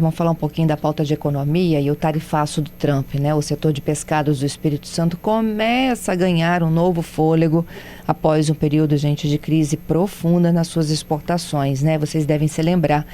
Vamos falar um pouquinho da pauta de economia e o tarifaço do Trump, né? O setor de pescados do Espírito Santo começa a ganhar um novo fôlego após um período, gente, de crise profunda nas suas exportações, né? Vocês devem se lembrar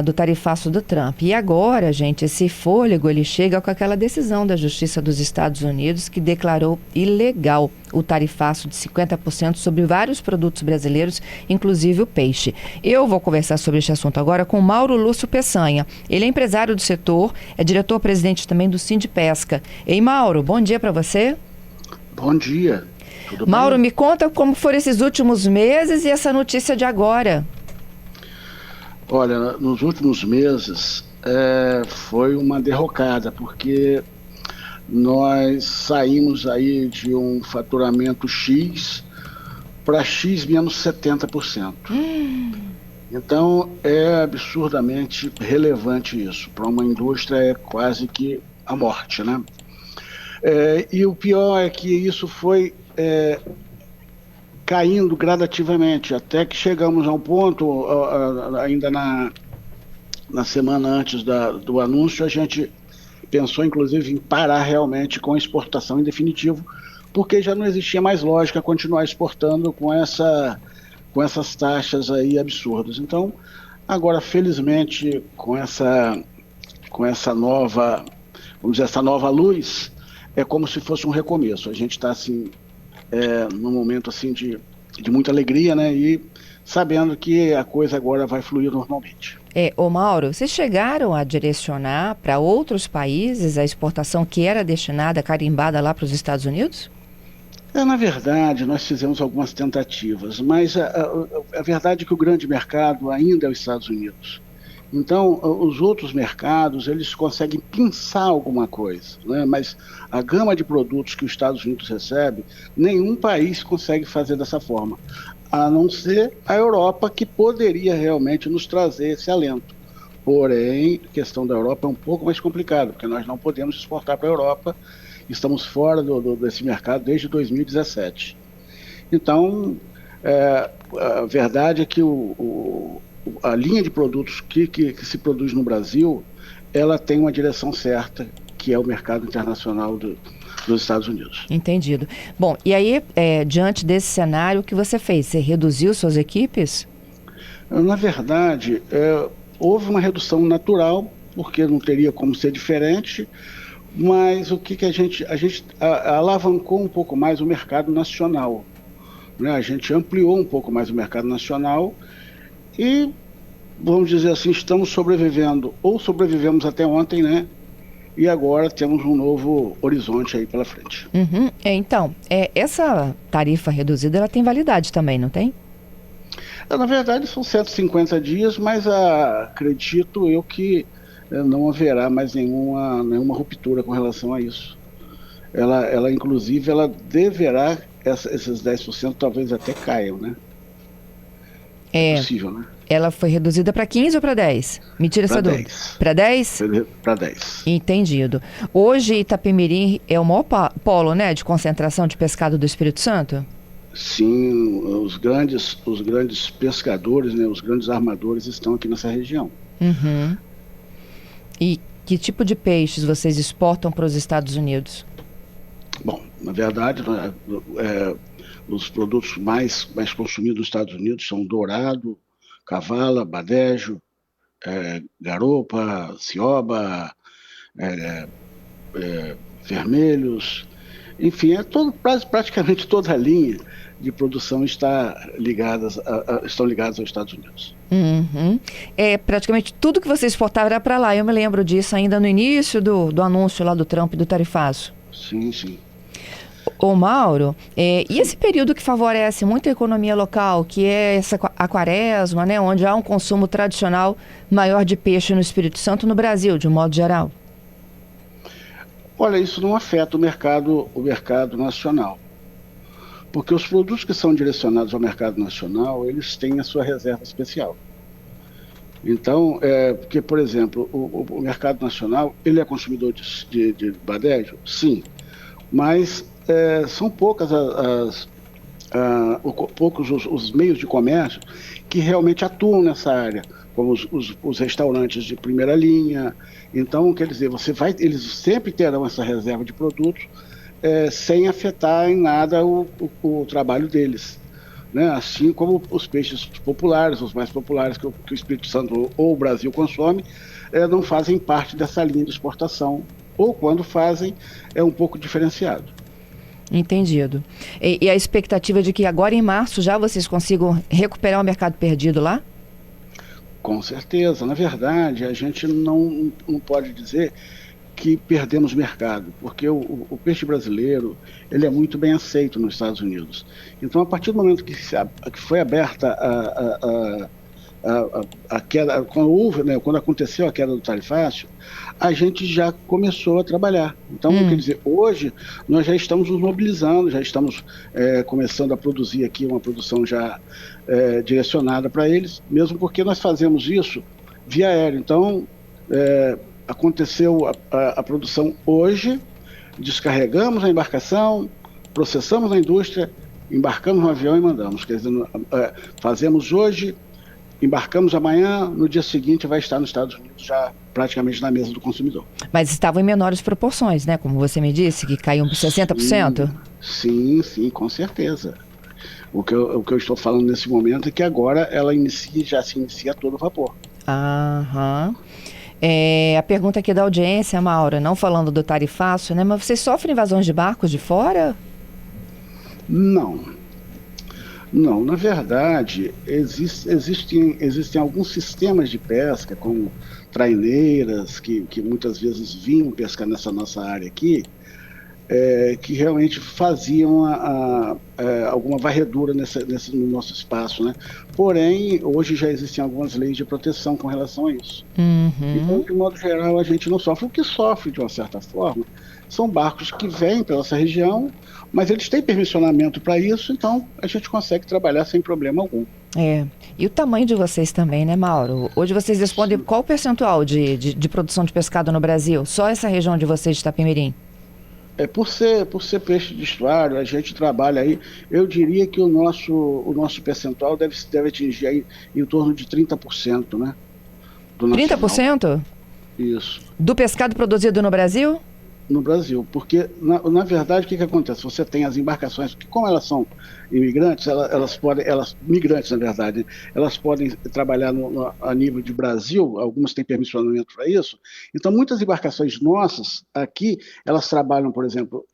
do tarifaço do Trump. E agora, gente, esse fôlego, ele chega com aquela decisão da Justiça dos Estados Unidos que declarou ilegal o tarifaço de 50% sobre vários produtos brasileiros, inclusive o peixe. Eu vou conversar sobre este assunto agora com Mauro Lúcio Peçanha. Ele é empresário do setor, é diretor-presidente também do Sindipesca. Ei, Mauro, bom dia para você. Bom dia. Tudo Mauro, bem? me conta como foram esses últimos meses e essa notícia de agora. Olha, nos últimos meses foi uma derrocada, porque nós saímos aí de um faturamento X para X menos 70%. Então é absurdamente relevante isso. Para uma indústria é quase que a morte, né? E o pior é que isso foi caindo gradativamente, até que chegamos a um ponto, ainda na semana antes do anúncio, a gente pensou inclusive em parar realmente com a exportação em definitivo, porque já não existia mais lógica continuar exportando com essas taxas aí absurdas. Então, agora, felizmente, com essa nova, vamos dizer, essa nova luz, é como se fosse um recomeço. A gente está assim, num momento assim de muita alegria, né? E sabendo que a coisa agora vai fluir normalmente. Ô Mauro, vocês chegaram a direcionar para outros países a exportação que era destinada, carimbada lá para os Estados Unidos? Na verdade, nós fizemos algumas tentativas, mas a verdade é que o grande mercado ainda é os Estados Unidos. Então, os outros mercados, eles conseguem pinçar alguma coisa, né? Mas a gama de produtos que os Estados Unidos recebe, nenhum país consegue fazer dessa forma, a não ser a Europa, que poderia realmente nos trazer esse alento. Porém, a questão da Europa é um pouco mais complicada, porque nós não podemos exportar para a Europa, estamos fora desse mercado desde 2017. Então, a verdade é que a linha de produtos que se produz no Brasil, ela tem uma direção certa, que é o mercado internacional dos Estados Unidos. Entendido. Bom, e aí, diante desse cenário, o que você fez? Você reduziu suas equipes? Na verdade, houve uma redução natural, porque não teria como ser diferente, mas o que a gente alavancou um pouco mais o mercado nacional, né? A gente ampliou um pouco mais o mercado nacional e, vamos dizer assim, estamos sobrevivendo, ou sobrevivemos até ontem, né? E agora temos um novo horizonte aí pela frente. Uhum. Então, essa tarifa reduzida, ela tem validade também, não tem? Na verdade, são 150 dias, mas acredito eu que não haverá mais nenhuma ruptura com relação a isso. Ela inclusive, ela deverá, esses 10% talvez até caiam, né? É possível, né? Ela foi reduzida para 15 ou para 10? Me tira essa dúvida. Para 10? Para 10. Entendido. Hoje, Itapemirim é o maior polo, né, de concentração de pescado do Espírito Santo? Sim, os grandes pescadores, né, os grandes armadores estão aqui nessa região. Uhum. E que tipo de peixes vocês exportam para os Estados Unidos? Bom, na verdade, os produtos mais consumidos nos Estados Unidos são dourado, cavala, badejo, garopa, cioba, vermelhos, enfim, praticamente toda a linha de produção estão ligadas aos Estados Unidos. Uhum. Praticamente tudo que você exportava era para lá. Eu me lembro disso ainda no início do anúncio lá do Trump do tarifaço. Sim, sim. Ô Mauro, e esse período que favorece muito a economia local, que é a quaresma, né, onde há um consumo tradicional maior de peixe no Espírito Santo, no Brasil, de um modo geral? Olha, isso não afeta o mercado nacional, porque os produtos que são direcionados ao mercado nacional, eles têm a sua reserva especial. Então, porque, por exemplo, o mercado nacional, ele é consumidor de badejo? Sim, mas são poucas poucos os meios de comércio que realmente atuam nessa área, como os restaurantes de primeira linha. Então, quer dizer, eles sempre terão essa reserva de produtos sem afetar em nada o trabalho deles, né? Assim como os peixes populares, os mais populares que o Espírito Santo ou o Brasil consome, não fazem parte dessa linha de exportação, ou quando fazem, é um pouco diferenciado. Entendido. E a expectativa de que agora em março já vocês consigam recuperar o mercado perdido lá? Com certeza. Na verdade, a gente não pode dizer que perdemos mercado, porque o peixe brasileiro ele é muito bem aceito nos Estados Unidos. Então, a partir do momento que foi aberta a queda, quando aconteceu a queda do tarifácio, a gente já começou a trabalhar. Então, quer dizer, hoje nós já estamos nos mobilizando, já estamos começando a produzir aqui uma produção já direcionada para eles, mesmo porque nós fazemos isso via aéreo. Então, aconteceu a produção hoje, descarregamos a embarcação, processamos na indústria, embarcamos no avião e mandamos. Quer dizer, fazemos hoje, embarcamos amanhã, no dia seguinte vai estar nos Estados Unidos já praticamente na mesa do consumidor. Mas estavam em menores proporções, né? Como você me disse, que caiu 60%? Sim, com certeza. O que eu estou falando nesse momento é que agora ela já se inicia a todo vapor. Aham. A pergunta aqui da audiência, Maura, não falando do tarifaço, né? Mas vocês sofrem invasões de barcos de fora? Não, na verdade, existem alguns sistemas de pesca, como traineiras, que muitas vezes vinham pescar nessa nossa área aqui, que realmente faziam alguma varredura no nosso espaço, né? Porém, hoje já existem algumas leis de proteção com relação a isso. Então, de modo geral, a gente não sofre. O que sofre, de uma certa forma, são barcos que vêm pela essa região, mas eles têm permissionamento para isso, então a gente consegue trabalhar sem problema algum. E o tamanho de vocês também, né, Mauro? Hoje vocês respondem qual o percentual de produção de pescado no Brasil? Só essa região de vocês de Itapemirim? Por ser peixe de estuário, a gente trabalha aí, eu diria que o nosso percentual deve atingir aí em torno de 30%, né? Do 30%? Isso. Do pescado produzido no Brasil? No Brasil, porque na verdade o que acontece? Você tem as embarcações, que como elas são imigrantes, migrantes na verdade, elas podem trabalhar a nível de Brasil, algumas têm permissionamento para isso, então muitas embarcações nossas aqui, elas trabalham, por exemplo,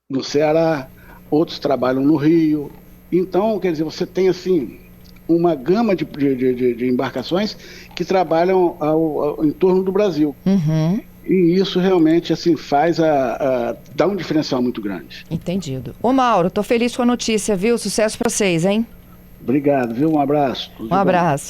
no Ceará, outros trabalham no Rio, então, quer dizer, você tem assim uma gama de embarcações que trabalham em torno do Brasil. E isso realmente assim dá um diferencial muito grande. Entendido. Ô Mauro, tô feliz com a notícia, viu? Sucesso para vocês, hein? Obrigado, viu? Um abraço. Um abraço.